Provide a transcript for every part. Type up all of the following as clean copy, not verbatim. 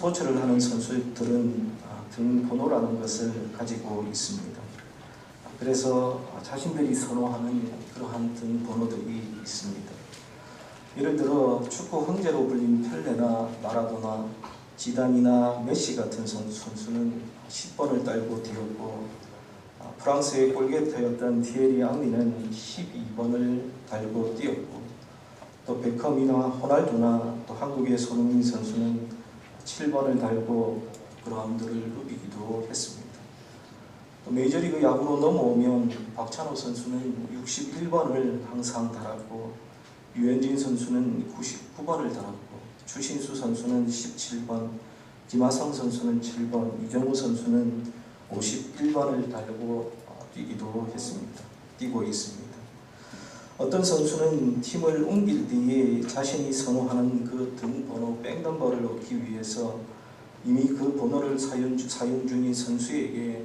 스포츠를 하는 선수들은 등번호라는 것을 가지고 있습니다. 그래서 자신들이 선호하는 그러한 등번호들이 있습니다. 예를 들어 축구 황제로 불린 펠레나 마라도나 지단이나 메시 같은 선수는 10번을 달고 뛰었고, 프랑스의 골게터였던 티에리 앙리는 12번을 달고 뛰었고, 또 베컴이나 호날두나 또 한국의 손흥민 선수는 7번을 달고 그라운드를 누비기도 했습니다. 또 메이저리그 야구로 넘어오면 박찬호 선수는 61번을 항상 달았고, 유현진 선수는 99번을 달았고, 추신수 선수는 17번, 김하성 선수는 7번, 이정우 선수는 51번을 달고 뛰고 있습니다. 어떤 선수는 팀을 옮길 뒤에 자신이 선호하는 그 등번호 백넘버를 얻기 위해서 이미 그 번호를 사용 중인 선수에게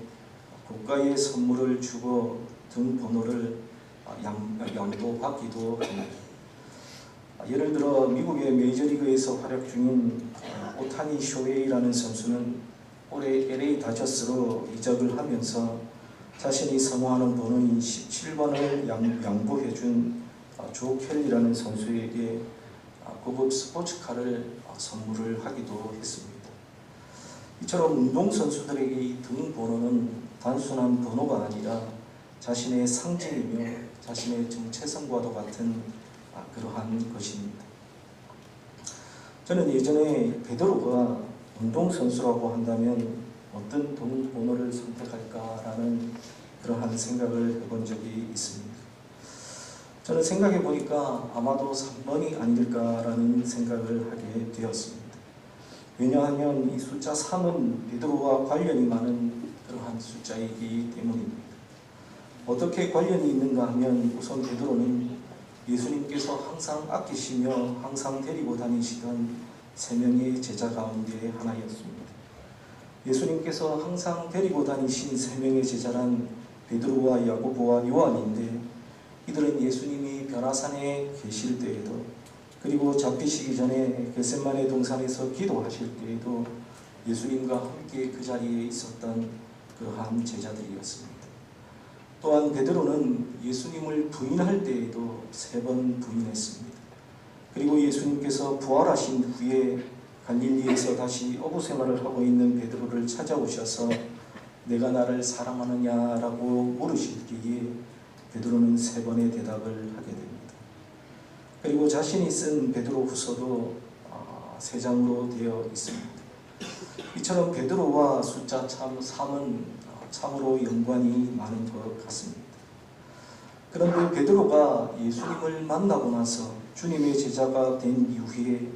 고가의 선물을 주고 등번호를 양도받기도 합니다. 예를 들어 미국의 메이저리그에서 활약 중인 오타니 쇼헤이라는 선수는 올해 LA 다저스로 이적을 하면서 자신이 선호하는 번호인 17번을 양보해준 조 켈리라는 선수에게 고급 스포츠카를 선물을 하기도 했습니다. 이처럼 운동선수들에게 이 등번호는 단순한 번호가 아니라 자신의 상징이며 자신의 정체성과도 같은 그러한 것입니다. 저는 예전에 베드로가 운동선수라고 한다면 어떤 등번호를 선택할까라는 그러한 생각을 해본 적이 있습니다. 저는 생각해 보니까 아마도 3번이 아닐까라는 생각을 하게 되었습니다. 왜냐하면 이 숫자 3은 베드로와 관련이 많은 그러한 숫자이기 때문입니다. 어떻게 관련이 있는가 하면 우선 베드로는 예수님께서 항상 아끼시며 항상 데리고 다니시던 3명의 제자 가운데 하나였습니다. 예수님께서 항상 데리고 다니신 3명의 제자란 베드로와 야고보와 요한인데, 이들은 예수님이 변화산에 계실 때에도, 그리고 잡히시기 전에 겟세마네 동산에서 기도하실 때에도 예수님과 함께 그 자리에 있었던 그러한 제자들이었습니다. 또한 베드로는 예수님을 부인할 때에도 3번 부인했습니다. 그리고 예수님께서 부활하신 후에 갈릴리에서 다시 어부 생활을 하고 있는 베드로를 찾아오셔서 내가 나를 사랑하느냐라고 물으실 때에 베드로는 3번의 대답을 하게 됩니다. 그리고 자신이 쓴 베드로 후서도 3장으로 되어 있습니다. 이처럼 베드로와 숫자 3은 참으로 연관이 많은 것 같습니다. 그런데 베드로가 예수님을 만나고 나서 주님의 제자가 된 이후에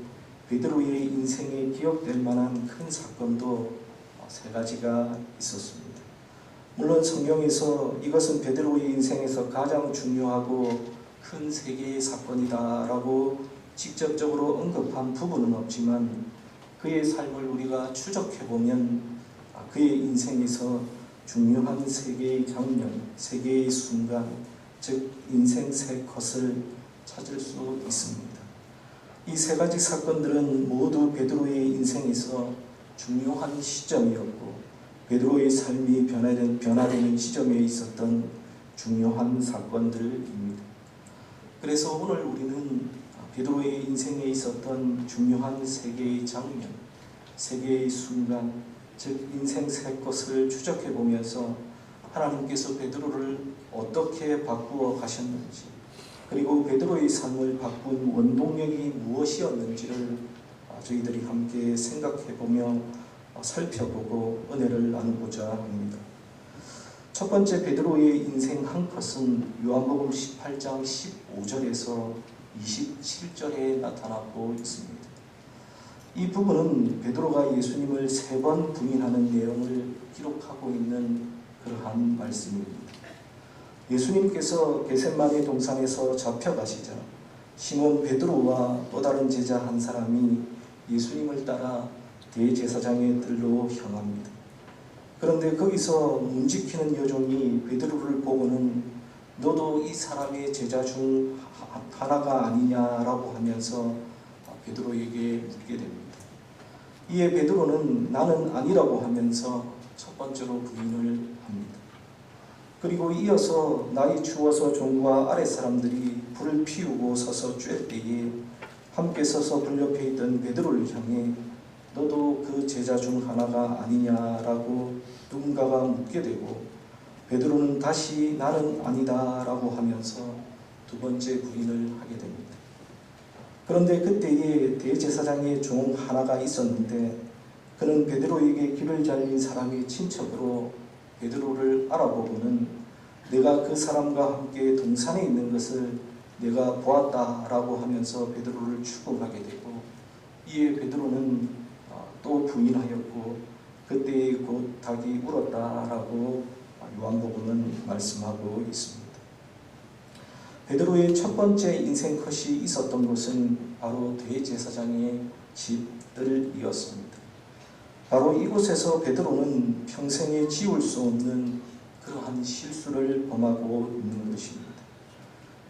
베드로의 인생에 기억될 만한 큰 사건도 3가지가 있었습니다. 물론 성경에서 이것은 베드로의 인생에서 가장 중요하고 큰 3개의 사건이다라고 직접적으로 언급한 부분은 없지만, 그의 삶을 우리가 추적해보면 그의 인생에서 중요한 3개의 장면, 3개의 순간, 즉 인생 3컷을 찾을 수 있습니다. 이 3가지 사건들은 모두 베드로의 인생에서 중요한 시점이었고, 베드로의 삶이 변화되는 시점에 있었던 중요한 사건들입니다. 그래서 오늘 우리는 베드로의 인생에 있었던 중요한 3개의 장면, 3개의 순간, 즉 인생 3것을 추적해 보면서 하나님께서 베드로를 어떻게 바꾸어 가셨는지, 그리고 베드로의 삶을 바꾼 원동력이 무엇이었는지를 저희들이 함께 생각해 보며 살펴보고 은혜를 나누고자 합니다. 첫 번째 베드로의 인생 한 컷은 요한복음 18장 15절에서 27절에 나타나고 있습니다. 이 부분은 베드로가 예수님을 3번 부인하는 내용을 기록하고 있는 그러한 말씀입니다. 예수님께서 겟세마네 동산에서 잡혀가시자 시몬 베드로와 또 다른 제자 한 사람이 예수님을 따라 대제사장의 뜰로 향합니다. 그런데 거기서 문지키는 여종이 베드로를 보고는 너도 이 사람의 제자 중 하나가 아니냐라고 하면서 베드로에게 묻게 됩니다. 이에 베드로는 나는 아니라고 하면서 첫 번째로 부인을 합니다. 그리고 이어서 날이 추워서 종과 아랫사람들이 불을 피우고 서서 쬐 때에 함께 서서 불 옆에 있던 베드로를 향해 너도 그 제자 중 하나가 아니냐라고 누군가가 묻게 되고 베드로는 다시 나는 아니다라고 하면서 두 번째 부인을 하게 됩니다. 그런데 그때에 대제사장의 종 하나가 있었는데 그는 베드로에게 길을 잘린 사람의 친척으로 베드로를 알아보고는 내가 그 사람과 함께 동산에 있는 것을 내가 보았다라고 하면서 베드로를 추궁하게 되고 이에 베드로는 또 부인하였고 그때에 곧 닭이 울었다라고 요한복음은 말씀하고 있습니다. 베드로의 첫 번째 인생 컷이 있었던 곳은 바로 대제사장의 집들이었습니다. 바로 이곳에서 베드로는 평생에 지울 수 없는 그러한 실수를 범하고 있는 것입니다.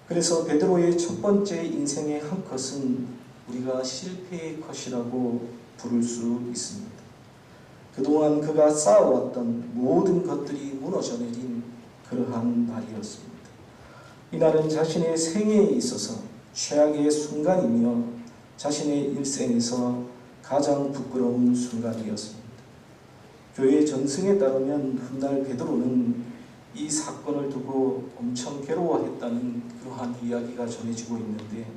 그래서 베드로의 첫 번째 인생의 한 컷은 우리가 실패의 컷이라고 부를 수 있습니다. 그동안 그가 쌓아왔던 모든 것들이 무너져 내린 그러한 날이었습니다. 이날은 자신의 생애에 있어서 최악의 순간이며 자신의 일생에서 가장 부끄러운 순간이었습니다. 교회 전승에 따르면 훗날 베드로는 이 사건을 두고 엄청 괴로워했다는 그러한 이야기가 전해지고 있는데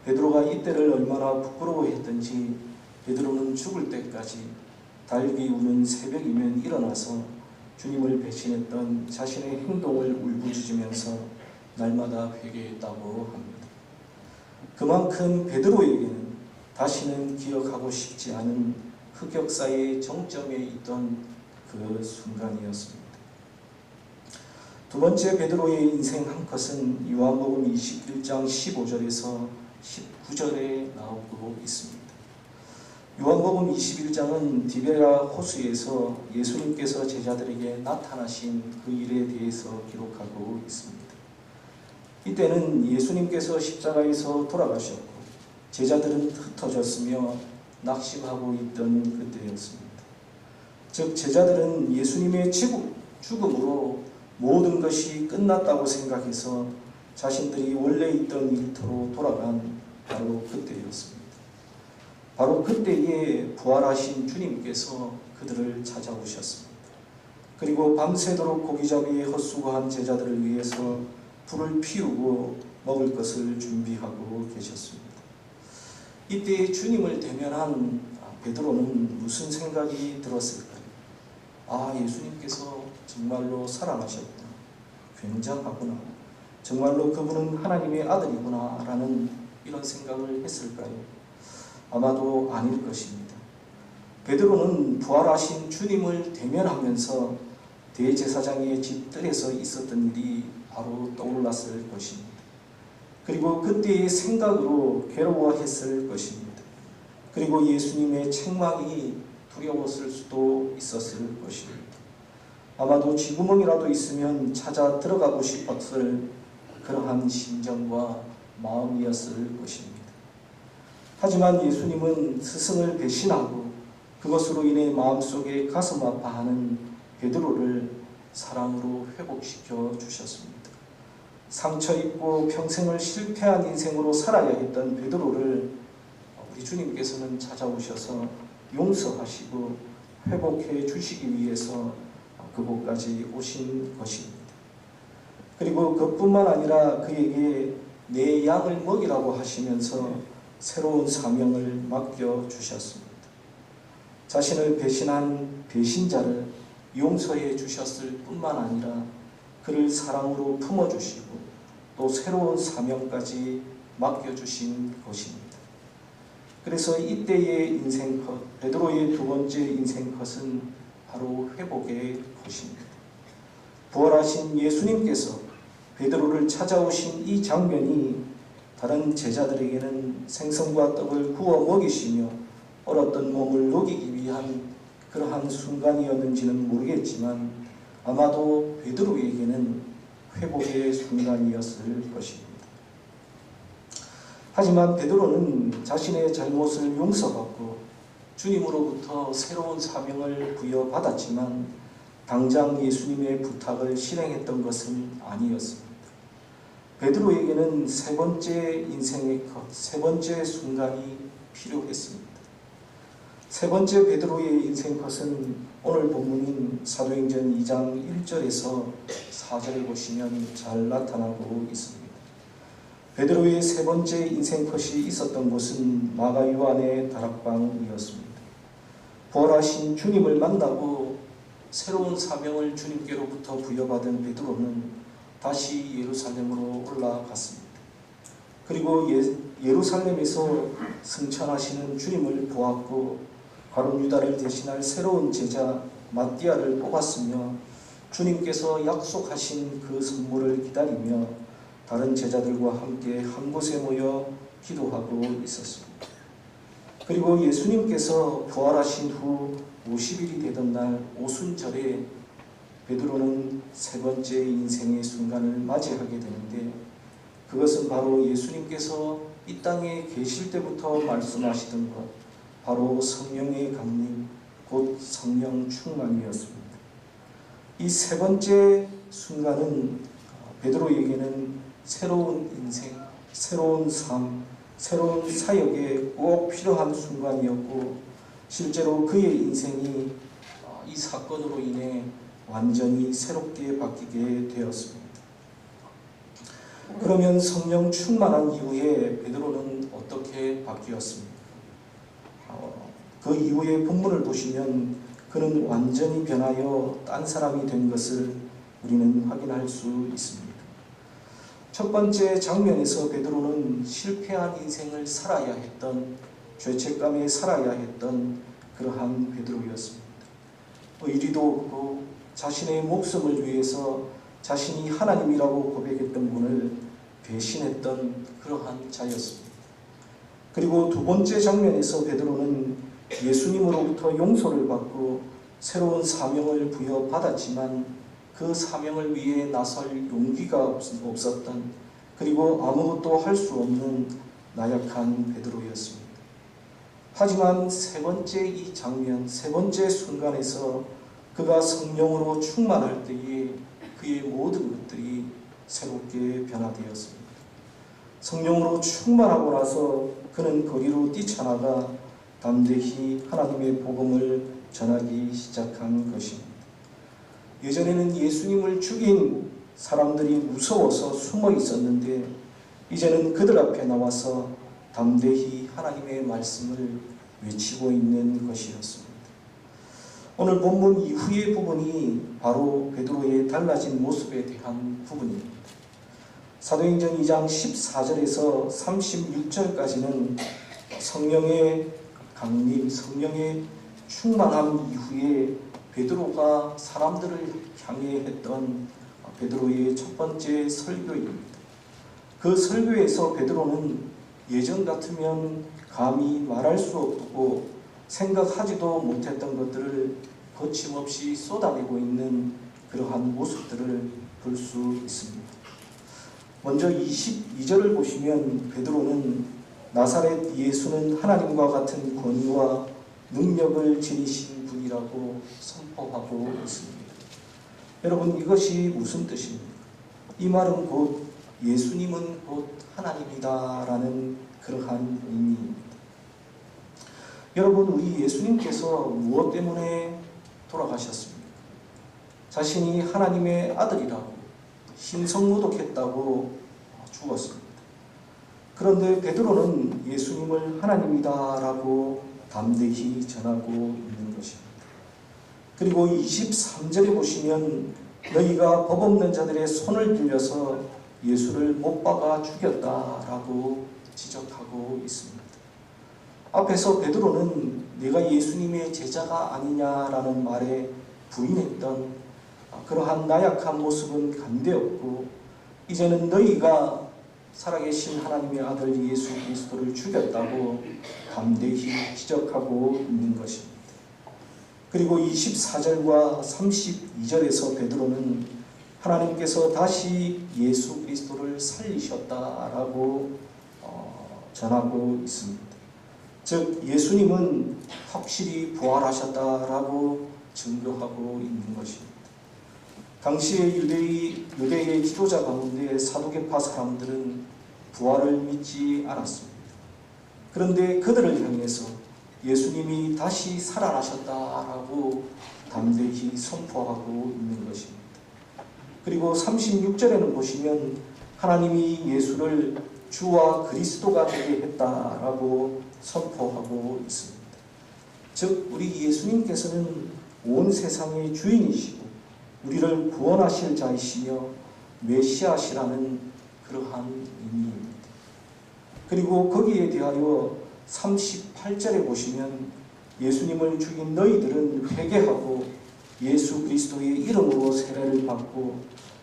베드로가 이때를 얼마나 부끄러워했던지 베드로는 죽을 때까지 달기 우는 새벽이면 일어나서 주님을 배신했던 자신의 행동을 울부짖으면서 날마다 회개했다고 합니다. 그만큼 베드로에게는 다시는 기억하고 싶지 않은 흑역사의 정점에 있던 그 순간이었습니다. 두 번째 베드로의 인생 한 컷은 요한복음 21장 15절에서 19절에 나오고 있습니다. 요한복음 21장은 디베라 호수에서 예수님께서 제자들에게 나타나신 그 일에 대해서 기록하고 있습니다. 이때는 예수님께서 십자가에서 돌아가셨고 제자들은 흩어졌으며 낙심하고 있던 그때였습니다. 즉 제자들은 예수님의 죽음으로 모든 것이 끝났다고 생각해서 자신들이 원래 있던 일터로 돌아간 바로 그때였습니다. 바로 그때에 부활하신 주님께서 그들을 찾아오셨습니다. 그리고 밤새도록 고기잡이에 헛수고한 제자들을 위해서 불을 피우고 먹을 것을 준비하고 계셨습니다. 이때 주님을 대면한 베드로는 무슨 생각이 들었을까요? 예수님께서 정말로 살아나셨구나. 굉장하구나. 정말로 그분은 하나님의 아들이구나 라는 이런 생각을 했을까요? 아마도 아닐 것입니다. 베드로는 부활하신 주님을 대면하면서 대제사장의 집들에서 있었던 일이 바로 떠올랐을 것입니다. 그리고 그때의 생각으로 괴로워했을 것입니다. 그리고 예수님의 책망이 두려웠을 수도 있었을 것입니다. 아마도 쥐구멍이라도 있으면 찾아 들어가고 싶었을 그러한 심정과 마음이었을 것입니다. 하지만 예수님은 스승을 배신하고 그것으로 인해 마음속에 가슴 아파하는 베드로를 사랑으로 회복시켜 주셨습니다. 상처 입고 평생을 실패한 인생으로 살아야 했던 베드로를 우리 주님께서는 찾아오셔서 용서하시고 회복해 주시기 위해서 그곳까지 오신 것입니다. 그리고 그뿐만 아니라 그에게 내 양을 먹이라고 하시면서 새로운 사명을 맡겨주셨습니다. 자신을 배신한 배신자를 용서해 주셨을 뿐만 아니라 그를 사랑으로 품어주시고 또 새로운 사명까지 맡겨주신 것입니다. 그래서 이때의 인생컷, 베드로의 두 번째 인생컷은 바로 회복의 컷입니다. 부활하신 예수님께서 베드로를 찾아오신 이 장면이 다른 제자들에게는 생선과 떡을 구워 먹이시며 얼었던 몸을 녹이기 위한 그러한 순간이었는지는 모르겠지만 아마도 베드로에게는 회복의 순간이었을 것입니다. 하지만 베드로는 자신의 잘못을 용서받고 주님으로부터 새로운 사명을 부여받았지만 당장 예수님의 부탁을 실행했던 것은 아니었습니다. 베드로에게는 세 번째 인생의 컷, 세 번째 순간이 필요했습니다. 세 번째 베드로의 인생 컷은 오늘 본문인 사도행전 2장 1절에서 4절을 보시면 잘 나타나고 있습니다. 베드로의 세 번째 인생 컷이 있었던 곳은 마가 요한의 다락방이었습니다. 부활하신 주님을 만나고 새로운 사명을 주님께로부터 부여받은 베드로는 다시 예루살렘으로 올라갔습니다. 그리고 예루살렘에서 승천하시는 주님을 보았고 가룟 유다를 대신할 새로운 제자 마띠아를 뽑았으며 주님께서 약속하신 그 선물을 기다리며 다른 제자들과 함께 한 곳에 모여 기도하고 있었습니다. 그리고 예수님께서 부활하신 후 50일이 되던 날 오순절에 베드로는 세 번째 인생의 순간을 맞이하게 되는데 그것은 바로 예수님께서 이 땅에 계실 때부터 말씀하시던 것, 바로 성령의 강림, 곧 성령 충만이었습니다. 이 세 번째 순간은 베드로에게는 새로운 인생, 새로운 삶, 새로운 사역에 꼭 필요한 순간이었고 실제로 그의 인생이 이 사건으로 인해 완전히 새롭게 바뀌게 되었습니다. 그러면 성령 충만한 이후에 베드로는 어떻게 바뀌었습니까? 그 이후의 본문을 보시면 그는 완전히 변하여 딴 사람이 된 것을 우리는 확인할 수 있습니다. 첫 번째 장면에서 베드로는 실패한 인생을 살아야 했던, 죄책감에 살아야 했던 그러한 베드로였습니다. 의리도 없고 자신의 목숨을 위해서 자신이 하나님이라고 고백했던 분을 배신했던 그러한 자였습니다. 그리고 두 번째 장면에서 베드로는 예수님으로부터 용서를 받고 새로운 사명을 부여받았지만 그 사명을 위해 나설 용기가 없었던, 그리고 아무것도 할 수 없는 나약한 베드로였습니다. 하지만 세 번째 이 장면, 세 번째 순간에서 그가 성령으로 충만할 때에 그의 모든 것들이 새롭게 변화되었습니다. 성령으로 충만하고 나서 그는 거리로 뛰쳐나가 담대히 하나님의 복음을 전하기 시작한 것입니다. 예전에는 예수님을 죽인 사람들이 무서워서 숨어 있었는데 이제는 그들 앞에 나와서 담대히 하나님의 말씀을 외치고 있는 것이었습니다. 오늘 본문 이후의 부분이 바로 베드로의 달라진 모습에 대한 부분입니다. 사도행전 2장 14절에서 36절까지는 성령의 강림, 성령의 충만함 이후에 베드로가 사람들을 향해 했던 베드로의 첫 번째 설교입니다. 그 설교에서 베드로는 예전 같으면 감히 말할 수 없고 생각하지도 못했던 것들을 거침없이 쏟아내고 있는 그러한 모습들을 볼 수 있습니다. 먼저 22절을 보시면 베드로는 나사렛 예수는 하나님과 같은 권위와 능력을 지니신 분이라고 선포하고 있습니다. 여러분, 이것이 무슨 뜻입니까? 이 말은 곧 예수님은 곧 하나님이다 라는 그러한 의미입니다. 여러분, 우리 예수님께서 무엇 때문에 돌아가셨습니까? 자신이 하나님의 아들이라고 신성모독했다고 죽었습니다. 그런데 베드로는 예수님을 하나님이다라고 담대히 전하고 있는 것입니다. 그리고 23절에 보시면 너희가 법 없는 자들의 손을 빌려서 예수를 못 박아 죽였다라고 지적하고 있습니다. 앞에서 베드로는 내가 예수님의 제자가 아니냐라는 말에 부인했던 그러한 나약한 모습은 간대없고 이제는 너희가 살아계신 하나님의 아들 예수 그리스도를 죽였다고 담대히 지적하고 있는 것입니다. 그리고 24절과 32절에서 베드로는 하나님께서 다시 예수 그리스도를 살리셨다라고 전하고 있습니다. 즉 예수님은 확실히 부활하셨다라고 증거하고 있는 것입니다. 당시의 유대의 지도자 가운데 사두개파 사람들은 부활을 믿지 않았습니다. 그런데 그들을 향해서 예수님이 다시 살아나셨다라고 담대히 선포하고 있는 것입니다. 그리고 36절에는 보시면 하나님이 예수를 주와 그리스도가 되게 했다라고 선포하고 있습니다. 즉 우리 예수님께서는 온 세상의 주인이시고 우리를 구원하실 자이시며 메시아시라는 그러한 의미입니다. 그리고 거기에 대하여 38절에 보시면 예수님을 죽인 너희들은 회개하고 예수 그리스도의 이름으로 세례를 받고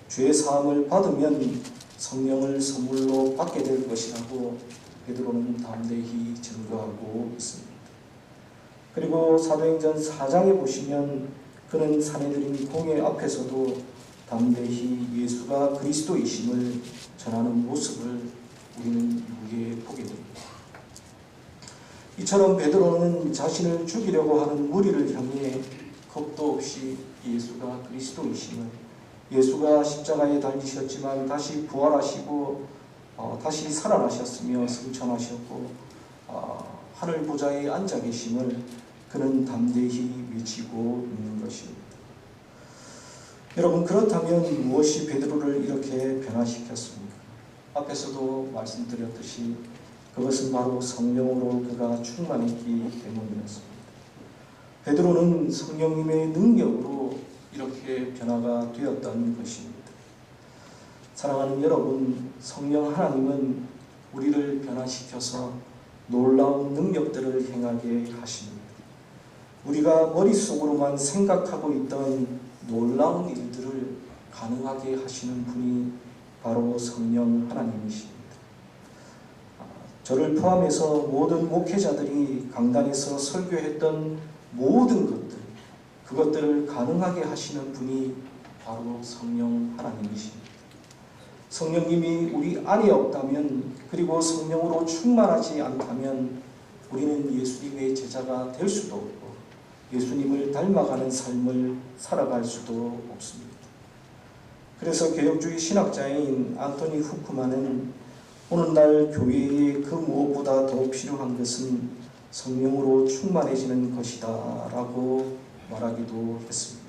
죄 사함을 받으면 성령을 선물로 받게 될 것이라고 베드로는 담대히 증거하고 있습니다. 그리고 사도행전 4장에 보시면 그는 사내들인 공회 앞에서도 담대히 예수가 그리스도이심을 전하는 모습을 우리는 이후에 보게 됩니다. 이처럼 베드로는 자신을 죽이려고 하는 무리를 향해 겁도 없이 예수가 그리스도이심을, 예수가 십자가에 달리셨지만 다시 부활하시고 다시 살아나셨으며 승천하셨고 하늘 보좌에 앉아 계심을 그는 담대히 외치고 있는 것입니다. 여러분, 그렇다면 무엇이 베드로를 이렇게 변화시켰습니까? 앞에서도 말씀드렸듯이 그것은 바로 성령으로 그가 충만했기 때문이었습니다. 베드로는 성령님의 능력으로 이렇게 변화가 되었던 것입니다. 사랑하는 여러분, 성령 하나님은 우리를 변화시켜서 놀라운 능력들을 행하게 하십니다. 우리가 머릿속으로만 생각하고 있던 놀라운 일들을 가능하게 하시는 분이 바로 성령 하나님이십니다. 저를 포함해서 모든 목회자들이 강단에서 설교했던 모든 것들, 그것들을 가능하게 하시는 분이 바로 성령 하나님이십니다. 성령님이 우리 안에 없다면, 그리고 성령으로 충만하지 않다면 우리는 예수님의 제자가 될 수도 없고 예수님을 닮아가는 삶을 살아갈 수도 없습니다. 그래서 개혁주의 신학자인 안토니 후크만은 오늘날 교회에 그 무엇보다 더 필요한 것은 성령으로 충만해지는 것이다 라고 말하기도 했습니다.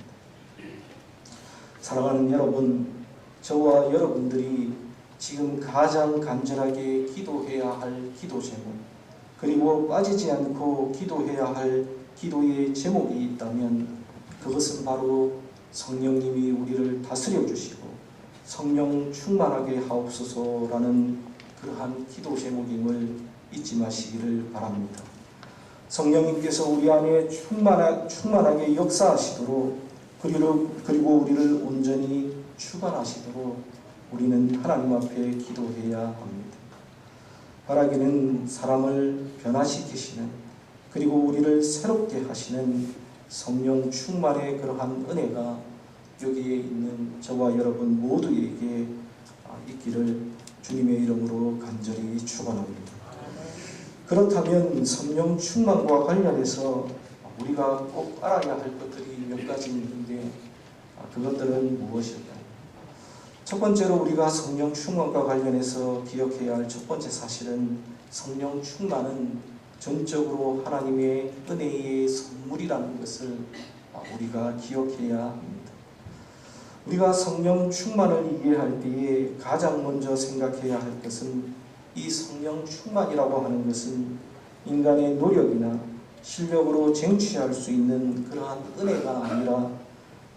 사랑하는 여러분, 저와 여러분들이 지금 가장 간절하게 기도해야 할 기도 제목, 그리고 빠지지 않고 기도해야 할 기도의 제목이 있다면 그것은 바로 성령님이 우리를 다스려 주시고 성령 충만하게 하옵소서라는 그러한 기도 제목임을 잊지 마시기를 바랍니다. 성령님께서 우리 안에 충만하게 역사하시도록 그리고 우리를 온전히 주관하시도록 우리는 하나님 앞에 기도해야 합니다. 바라기는 사람을 변화시키시는, 그리고 우리를 새롭게 하시는 성령 충만의 그러한 은혜가 여기에 있는 저와 여러분 모두에게 있기를 주님의 이름으로 간절히 축원합니다. 그렇다면 성령 충만과 관련해서 우리가 꼭 알아야 할 것들이 몇 가지 있는데 그것들은 무엇일까요? 첫 번째로 우리가 성령 충만과 관련해서 기억해야 할 첫 번째 사실은 성령 충만은 전적으로 하나님의 은혜의 선물이라는 것을 우리가 기억해야 합니다. 우리가 성령 충만을 이해할 때에 가장 먼저 생각해야 할 것은 이 성령 충만이라고 하는 것은 인간의 노력이나 실력으로 쟁취할 수 있는 그러한 은혜가 아니라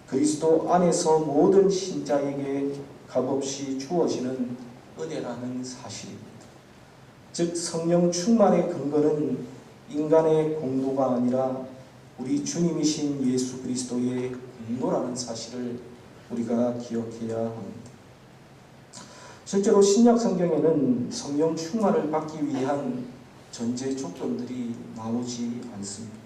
그리스도 안에서 모든 신자에게 값없이 주어지는 은혜라는 사실입니다. 즉 성령 충만의 근거는 인간의 공로가 아니라 우리 주님이신 예수 그리스도의 공로라는 사실을 우리가 기억해야 합니다. 실제로 신약 성경에는 성령 충만을 받기 위한 전제 조건들이 나오지 않습니다.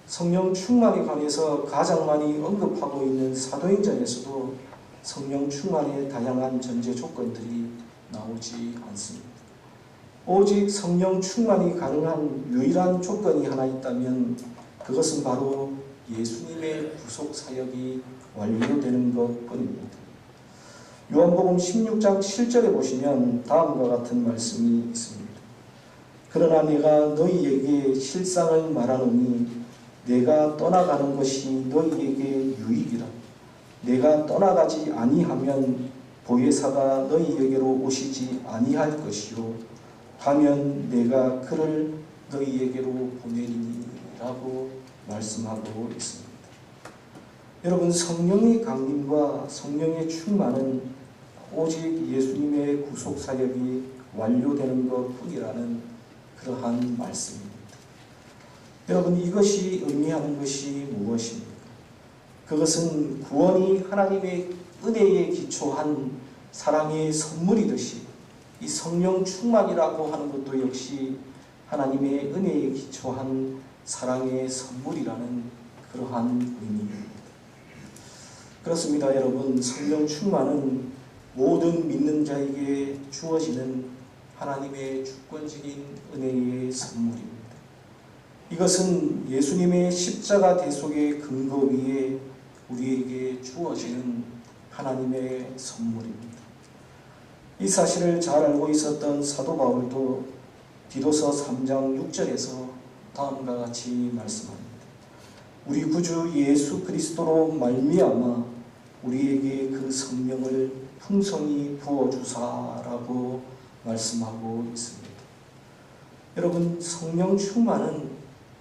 성령 충만에 관해서 가장 많이 언급하고 있는 사도행전에서도 성령 충만의 다양한 전제 조건들이 나오지 않습니다. 오직 성령 충만이 가능한 유일한 조건이 하나 있다면 그것은 바로 예수님의 구속 사역이 완료되는 것뿐입니다. 요한복음 16장 7절에 보시면 다음과 같은 말씀이 있습니다. 그러나 내가 너희에게 실상을 말하노니 내가 떠나가는 것이 너희에게 유익이라. 내가 떠나가지 아니하면 보혜사가 너희에게로 오시지 아니할 것이요 가면 내가 그를 너희에게로 보내리니라고 말씀하고 있습니다. 여러분, 성령의 강림과 성령의 충만은 오직 예수님의 구속 사역이 완료되는 것뿐이라는 그러한 말씀입니다. 여러분, 이것이 의미하는 것이 무엇입니까? 그것은 구원이 하나님의 은혜에 기초한 사랑의 선물이듯이 이 성령 충만이라고 하는 것도 역시 하나님의 은혜에 기초한 사랑의 선물이라는 그러한 의미입니다. 그렇습니다. 여러분, 성령 충만은 모든 믿는 자에게 주어지는 하나님의 주권적인 은혜의 선물입니다. 이것은 예수님의 십자가 대속의 근거 위에 우리에게 주어지는 하나님의 선물입니다. 이 사실을 잘 알고 있었던 사도 바울도 디도서 3장 6절에서 다음과 같이 말씀합니다. 우리 구주 예수 그리스도로 말미암아 우리에게 그 성령을 풍성히 부어주사라고 말씀하고 있습니다. 여러분, 성령 충만은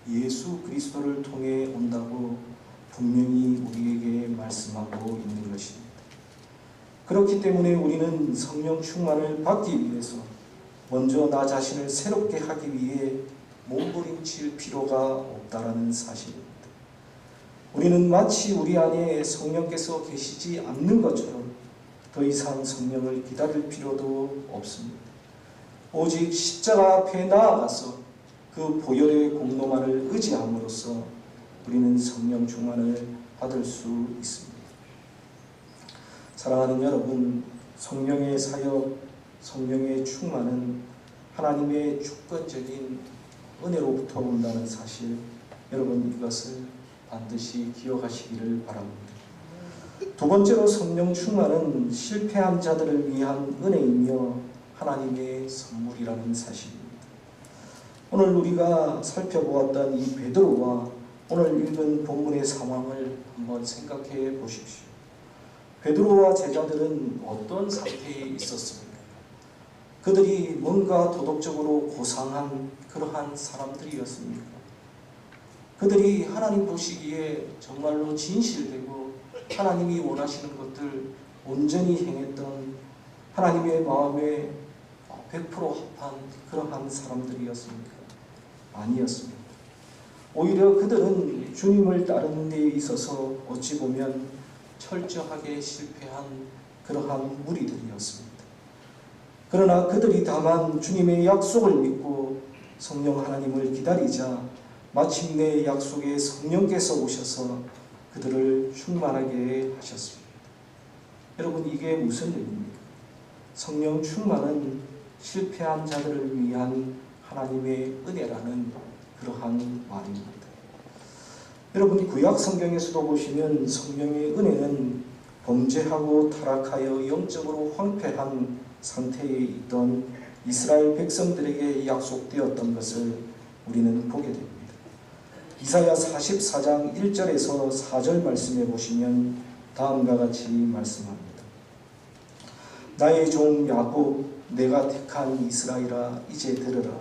예수 그리스도를 통해 온다고 분명히 우리에게 말씀하고 있는 것입니다. 그렇기 때문에 우리는 성령 충만을 받기 위해서 먼저 나 자신을 새롭게 하기 위해 몸부림칠 필요가 없다라는 사실입니다. 우리는 마치 우리 안에 성령께서 계시지 않는 것처럼 더 이상 성령을 기다릴 필요도 없습니다. 오직 십자가 앞에 나아가서 그 보혈의 공로만을 의지함으로써 우리는 성령 충만을 받을 수 있습니다. 사랑하는 여러분, 성령의 사역, 성령의 충만은 하나님의 주권적인 은혜로부터 온다는 사실, 여러분 이것을 반드시 기억하시기를 바랍니다. 두 번째로 성령 충만은 실패한 자들을 위한 은혜이며 하나님의 선물이라는 사실입니다. 오늘 우리가 살펴보았던 이 베드로와 오늘 읽은 본문의 상황을 한번 생각해 보십시오. 베드로와 제자들은 어떤 상태에 있었습니까? 그들이 뭔가 도덕적으로 고상한 그러한 사람들이었습니까? 그들이 하나님 보시기에 정말로 진실되고 하나님이 원하시는 것들 온전히 행했던 하나님의 마음에 100% 합한 그러한 사람들이었습니까? 아니었습니다. 오히려 그들은 주님을 따르는 데 있어서 어찌 보면 철저하게 실패한 그러한 무리들이었습니다. 그러나 그들이 다만 주님의 약속을 믿고 성령 하나님을 기다리자 마침내 약속의 성령께서 오셔서 그들을 충만하게 하셨습니다. 여러분, 이게 무슨 의미입니까? 성령 충만은 실패한 자들을 위한 하나님의 은혜라는 그러한 말입니다. 여러분, 구약 성경에서도 보시면 성령의 은혜는 범죄하고 타락하여 영적으로 황폐한 상태에 있던 이스라엘 백성들에게 약속되었던 것을 우리는 보게 됩니다. 이사야 44장 1절에서 4절 말씀해 보시면 다음과 같이 말씀합니다. 나의 종 야곱, 내가 택한 이스라엘아, 이제 들으라.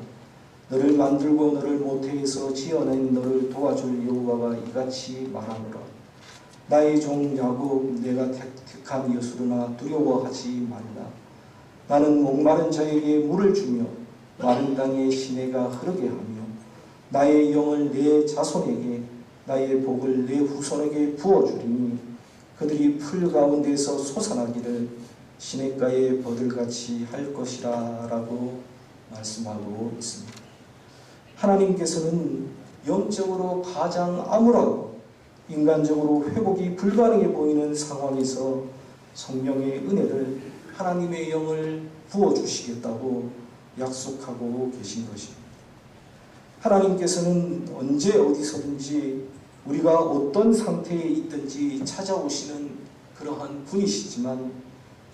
너를 만들고 너를 모태에서 지어낸 너를 도와줄 여호와가 이같이 말하노라. 나의 종 야곱, 내가 택한 여수르나 두려워하지 말라. 나는 목마른 자에게 물을 주며 마른 땅에 시내가 흐르게 하며 나의 영을 내 자손에게 나의 복을 내 후손에게 부어주리니 그들이 풀 가운데서 솟아나기를 시냇가의 버들같이 할 것이라 라고 말씀하고 있습니다. 하나님께서는 영적으로 가장 암울하고 인간적으로 회복이 불가능해 보이는 상황에서 성령의 은혜를 하나님의 영을 부어주시겠다고 약속하고 계신 것입니다. 하나님께서는 언제 어디서든지 우리가 어떤 상태에 있든지 찾아오시는 그러한 분이시지만,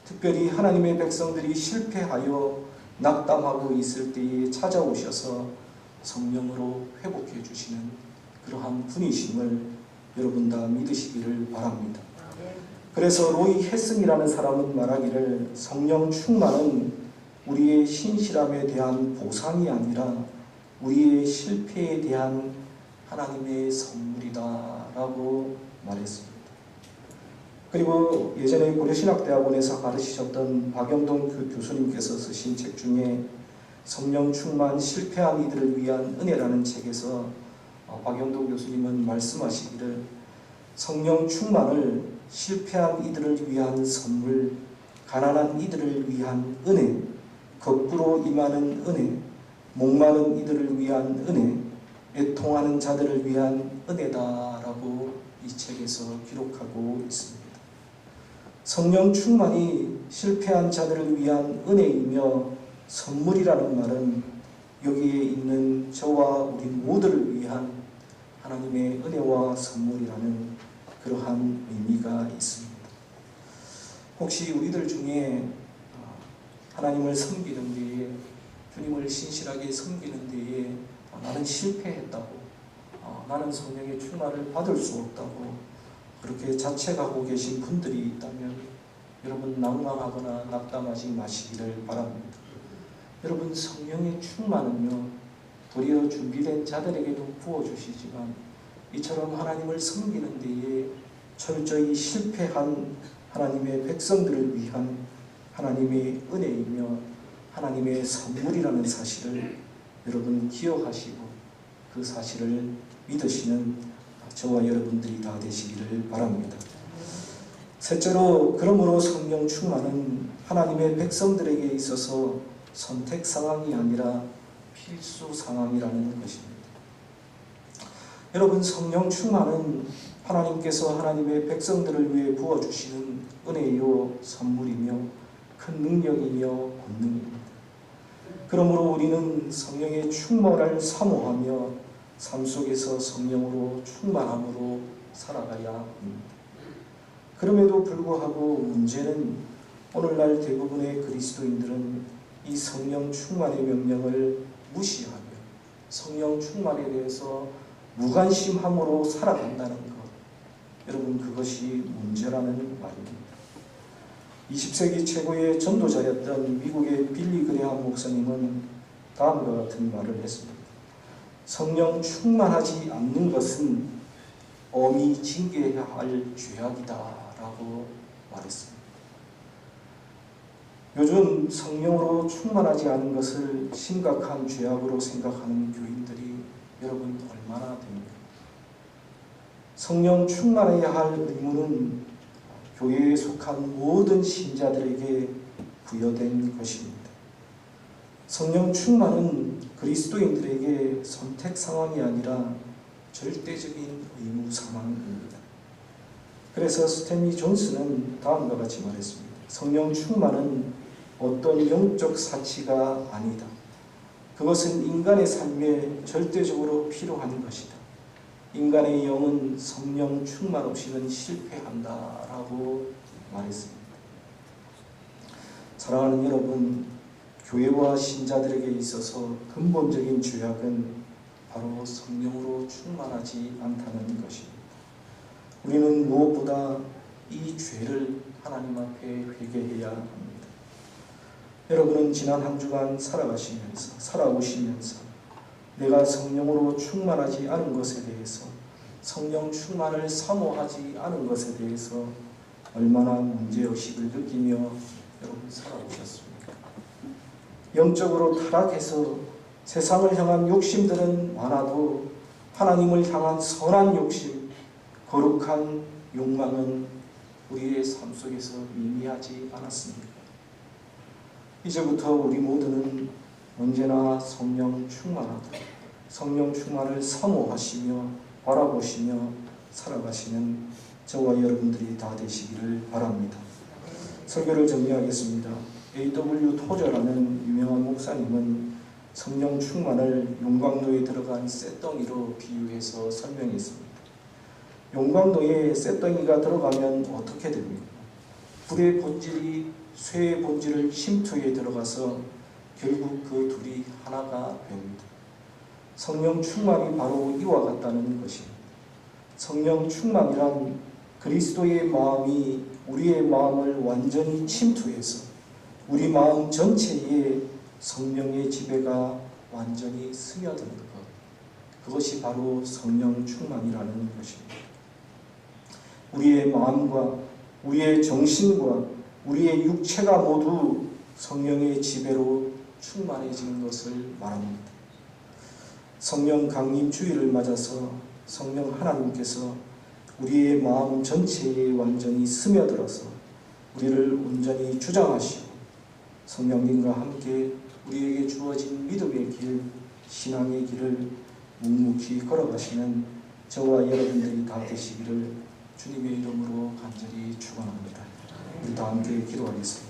특별히 하나님의 백성들이 실패하여 낙담하고 있을 때에 찾아오셔서 성령으로 회복해 주시는 그러한 분이심을 여러분 다 믿으시기를 바랍니다. 그래서 로이 헤슨이라는 사람은 말하기를, 성령 충만은 우리의 신실함에 대한 보상이 아니라 우리의 실패에 대한 하나님의 선물이다 라고 말했습니다. 그리고 예전에 고려신학대학원에서 가르치셨던 박영동 교수님께서 쓰신 책 중에 성령 충만 실패한 이들을 위한 은혜라는 책에서 박영동 교수님은 말씀하시기를, 성령 충만을 실패한 이들을 위한 선물, 가난한 이들을 위한 은혜, 거꾸로 임하는 은혜, 목마른 이들을 위한 은혜, 애통하는 자들을 위한 은혜다라고 이 책에서 기록하고 있습니다. 성령 충만이 실패한 자들을 위한 은혜이며 선물이라는 말은 여기에 있는 저와 우리 모두를 위한 하나님의 은혜와 선물이라는 그러한 의미가 있습니다. 혹시 우리들 중에 하나님을 섬기는 데에, 주님을 신실하게 섬기는 데에 나는 실패했다고, 나는 성령의 충만을 받을 수 없다고 그렇게 자책하고 계신 분들이 있다면 여러분 낭망하거나 낙담하지 마시기를 바랍니다. 여러분, 성령의 충만은요, 도리어 준비된 자들에게도 부어주시지만 이처럼 하나님을 섬기는 데에 철저히 실패한 하나님의 백성들을 위한 하나님의 은혜이며 하나님의 선물이라는 사실을 여러분 기억하시고 그 사실을 믿으시는 저와 여러분들이 다 되시기를 바랍니다. 셋째로, 그러므로 성령 충만은 하나님의 백성들에게 있어서 선택 상황이 아니라 필수 상황이라는 것입니다. 여러분, 성령 충만은 하나님께서 하나님의 백성들을 위해 부어주시는 은혜요 선물이며 큰 능력이며 권능입니다. 그러므로 우리는 성령의 충만을 사모하며 삶 속에서 성령으로 충만함으로 살아가야 합니다. 그럼에도 불구하고 문제는 오늘날 대부분의 그리스도인들은 이 성령 충만의 명령을 무시하며 성령 충만에 대해서 무관심함으로 살아간다는 것, 여러분, 그것이 문제라는 말입니다. 20세기 최고의 전도자였던 미국의 빌리 그레함 목사님은 다음과 같은 말을 했습니다. 성령 충만하지 않는 것은 엄히 징계해야 할 죄악이다 라고 말했습니다. 요즘 성령으로 충만하지 않은 것을 심각한 죄악으로 생각하는 교인들이 여러분 얼마나 됩니까? 성령 충만해야 할 의무는 교회에 속한 모든 신자들에게 부여된 것입니다. 성령 충만은 그리스도인들에게 선택 상황이 아니라 절대적인 의무 상황입니다. 그래서 스탠리 존스는 다음과 같이 말했습니다. 성령 충만은 어떤 영적 사치가 아니다. 그것은 인간의 삶에 절대적으로 필요한 것이다. 인간의 영은 성령 충만 없이는 실패한다 라고 말했습니다. 사랑하는 여러분, 교회와 신자들에게 있어서 근본적인 죄악은 바로 성령으로 충만하지 않다는 것입니다. 우리는 무엇보다 이 죄를 하나님 앞에 회개해야 합니다. 여러분은 지난 한 주간 살아오시면서 내가 성령으로 충만하지 않은 것에 대해서, 성령 충만을 사모하지 않은 것에 대해서 얼마나 문제의식을 느끼며 여러분 살아오셨습니까? 영적으로 타락해서 세상을 향한 욕심들은 많아도 하나님을 향한 선한 욕심, 거룩한 욕망은 우리의 삶 속에서 미미하지 않았습니까? 이제부터 우리 모두는 언제나 성령 충만하다, 성령 충만을 사모하시며 바라보시며 살아가시는 저와 여러분들이 다 되시기를 바랍니다. 설교를 정리하겠습니다. A.W. 토저라는 유명한 목사님은 성령 충만을 용광로에 들어간 쇳덩이로 비유해서 설명했습니다. 용광로에 쇳덩이가 들어가면 어떻게 됩니까? 불의 본질이 쇠의 본질을 침투해 들어가서 결국 그 둘이 하나가 됩니다. 성령 충만이 바로 이와 같다는 것입니다. 성령 충만이란 그리스도의 마음이 우리의 마음을 완전히 침투해서 우리 마음 전체에 성령의 지배가 완전히 스며드는 것, 그것이 바로 성령 충만이라는 것입니다. 우리의 마음과 우리의 정신과 우리의 육체가 모두 성령의 지배로 충만해지는 것을 말합니다. 성령 강림 주일을 맞아서 성령 하나님께서 우리의 마음 전체에 완전히 스며들어서 우리를 온전히 주장하시고 성령님과 함께 우리에게 주어진 믿음의 길, 신앙의 길을 묵묵히 걸어가시는 저와 여러분들이 다 되시기를 주님의 이름으로 간절히 축원합니다. 우리 다 함께 기도하겠습니다.